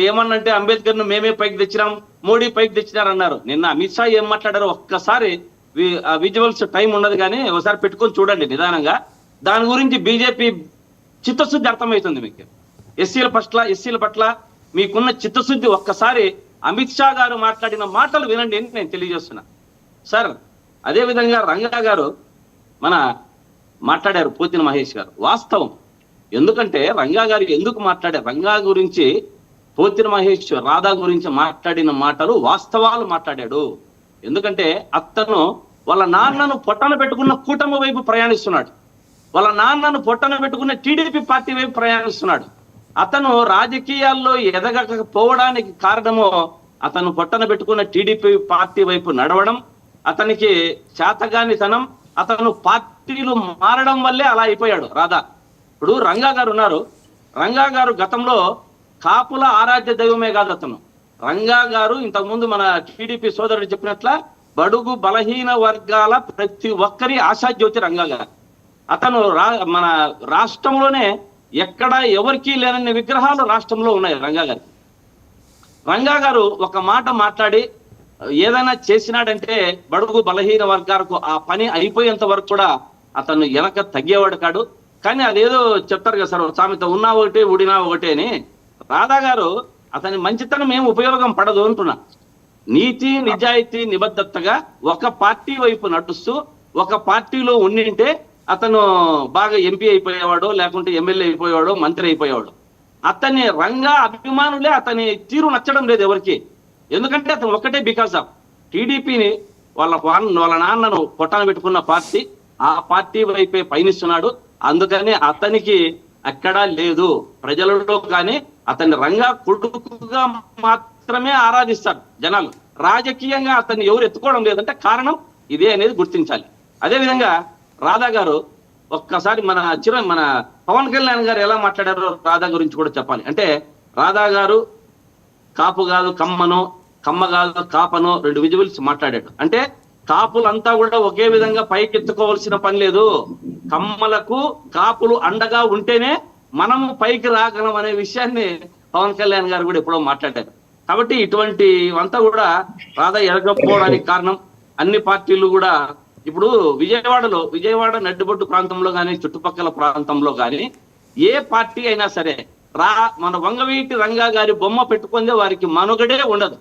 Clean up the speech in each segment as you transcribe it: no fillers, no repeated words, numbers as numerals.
ఏమన్నంటే అంబేద్కర్ ను మేమే పైకి తెచ్చినాం, మోడీ పైకి తెచ్చినారన్నారు. నిన్న అమిత్ షా ఏం మాట్లాడారో ఒక్కసారి విజువల్స్ టైం ఉండదు కానీ ఒకసారి పెట్టుకొని చూడండి నిదానంగా. దాని గురించి బీజేపీ చిత్తశుద్ధి అర్థమవుతుంది మీకు. ఎస్సీల పట్ల మీకున్న చిత్తశుద్ధి ఒక్కసారి అమిత్ షా గారు మాట్లాడిన మాటలు వినండి అని నేను తెలియజేస్తున్నా. సార్ అదేవిధంగా రంగా గారు మాట్లాడారు, పోతిన మహేష్ గారు. వాస్తవం. ఎందుకంటే రంగా గారు ఎందుకు మాట్లాడారు, రంగా గురించి పోతిన మహేష్ రాధా గురించి మాట్లాడిన మాటలు వాస్తవాలు మాట్లాడాడు. ఎందుకంటే అతను వాళ్ళ నాన్నను పొట్టన పెట్టుకున్న కూటమి వైపు ప్రయాణిస్తున్నాడు, వాళ్ళ నాన్నను పొట్టన పెట్టుకున్న టీడీపీ పార్టీ వైపు ప్రయాణిస్తున్నాడు. అతను రాజకీయాల్లో ఎదగకపోవడానికి కారణము అతను పొట్టన పెట్టుకున్న టీడీపీ పార్టీ వైపు నడవడం, అతనికి చేతగానితనం, అతను పార్టీలు మారడం వల్లే అలా అయిపోయాడు రాధా. ఇప్పుడు రంగా గారు ఉన్నారు, రంగా గారు గతంలో కాపుల ఆరాధ్య దైవమే కాదు అతను. రంగా గారు ఇంతకుముందు మన టీడీపీ సోదరుడు చెప్పినట్ల బడుగు బలహీన వర్గాల ప్రతి ఒక్కరి ఆశాజ్యోతి రంగా గారు. అతను మన రాష్ట్రంలోనే ఎక్కడ ఎవరికీ లేనన్ని విగ్రహాలు రాష్ట్రంలో ఉన్నాయి రంగా గారు. రంగా గారు ఒక మాట మాట్లాడి ఏదైనా చేసినాడంటే బడుగు బలహీన వర్గాలకు ఆ పని అయిపోయేంత వరకు కూడా అతను వెనక తగ్గేవాడు కాడు. కానీ అదేదో చెప్తారు కదా సార్ సామెత, ఉన్నా ఒకటే ఊడినా ఒకటే అని. రాధా గారు అతని మంచితనం ఏం ఉపయోగం పడదు అంటున్నా. నీతి నిజాయితీ నిబద్ధతగా ఒక పార్టీ వైపు నడుస్తూ ఒక పార్టీలో ఉండింటే అతను బాగా ఎంపీ అయిపోయేవాడు, లేకుంటే ఎమ్మెల్యే అయిపోయేవాడు, మంత్రి అయిపోయేవాడు. అతని రంగా అభిమానులే అతని తీరు నచ్చడం లేదు ఎవరికి. ఎందుకంటే అతను ఒక్కటే బికాస్ ఆఫ్ టీడీపీని వాళ్ళ నాన్నను పొట్టన పెట్టుకున్న పార్టీ, ఆ పార్టీ వైపే పయనిస్తున్నాడు. అందుకని అతనికి అక్కడా లేదు ప్రజలలో. కానీ అతన్ని రంగా కొడుకుగా మాత్రమే ఆరాధిస్తారు జనాలు. రాజకీయంగా అతన్ని ఎవరు ఎత్తుకోవడం లేదంటే కారణం ఇదే అనేది గుర్తించాలి. అదేవిధంగా రాధా గారు ఒక్కసారి మన పవన్ కళ్యాణ్ గారు ఎలా మాట్లాడారో రాధా గురించి కూడా చెప్పాలి. అంటే రాధా గారు కాపు కాదు కమ్మనో, కమ్మ కాదు కాపనో 2 విజువల్స్ మాట్లాడాడు. అంటే కాపులంతా కూడా ఒకే విధంగా పైకెత్తుకోవాల్సిన పని లేదు. కమ్మలకు కాపులు అండగా ఉంటేనే మనము పైకి రాగలం అనే విషయాన్ని పవన్ కళ్యాణ్ గారు కూడా ఎప్పుడో మాట్లాడారు. కాబట్టి ఇటువంటివంతా కూడా రాధా ఎదగకపోవడానికి కారణం అన్ని పార్టీలు కూడా. ఇప్పుడు విజయవాడ నడ్డిబొట్టు ప్రాంతంలో కానీ చుట్టుపక్కల ప్రాంతంలో కానీ ఏ పార్టీ అయినా సరే మన వంగవీటి రంగా గారి బొమ్మ పెట్టుకుందే వారికి మనుగడే ఉండదు.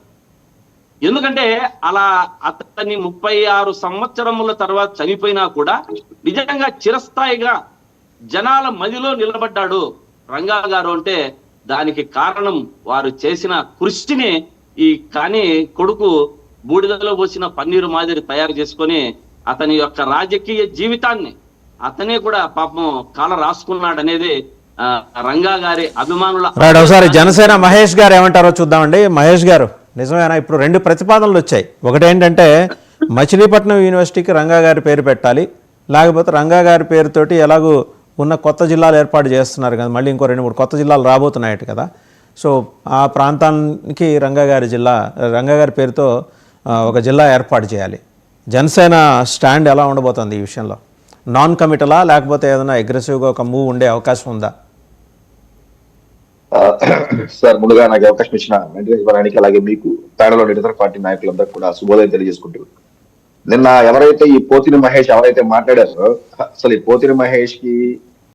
ఎందుకంటే అలా అతన్ని 36 సంవత్సరముల తర్వాత చనిపోయినా కూడా నిజంగా చిరస్థాయిగా జనాల మదిలో నిలబడ్డాడు రంగా గారు. అంటే దానికి కారణం వారు చేసిన కృషిని కానీ కొడుకు బూడిదలో పోసిన పన్నీరు మాదిరి తయారు చేసుకొని అతని యొక్క రాజకీయ జీవితాన్ని అతనే కూడా పాపం కాల రాసుకున్నాడు అనేది రంగా గారి అభిమానుల. ఒకసారి జనసేన మహేష్ గారు ఏమంటారో చూద్దామండి. మహేష్ గారు, నిజమేనా ఇప్పుడు 2 ప్రతిపాదనలు వచ్చాయి. ఒకటి ఏంటంటే మచిలీపట్నం యూనివర్సిటీకి రంగా గారి పేరు పెట్టాలి, లేకపోతే రంగా గారి పేరుతోటి ఎలాగూ ఉన్న కొత్త జిల్లాలు ఏర్పాటు చేస్తున్నారు కదా, మళ్ళీ ఇంకో 2-3 కొత్త జిల్లాలు రాబోతున్నాయట కదా. సో ఆ ప్రాంతానికి రంగా గారి పేరుతో ఒక జిల్లా ఏర్పాటు చేయాలి. జనసేన స్టాండ్ ఎలా ఉండబోతుంది ఈ విషయంలో? నాన్ కమిటలా లేకపోతే ఏదైనా అగ్రెసివ్గా ఒక మూవ్ ఉండే అవకాశం ఉందా? సార్ ముందుగా నాకు అవకాశం ఇచ్చిన వెంకటేశ్వరానికి అలాగే మీకు ప్యానెల్లో ఇతర పార్టీ నాయకులందరూ కూడా శుభోదయం తెలియజేసుకుంటూ, నిన్న ఎవరైతే ఈ పోతిని మహేష్ ఎవరైతే మాట్లాడారో అసలు ఈ పోతిని మహేష్ కి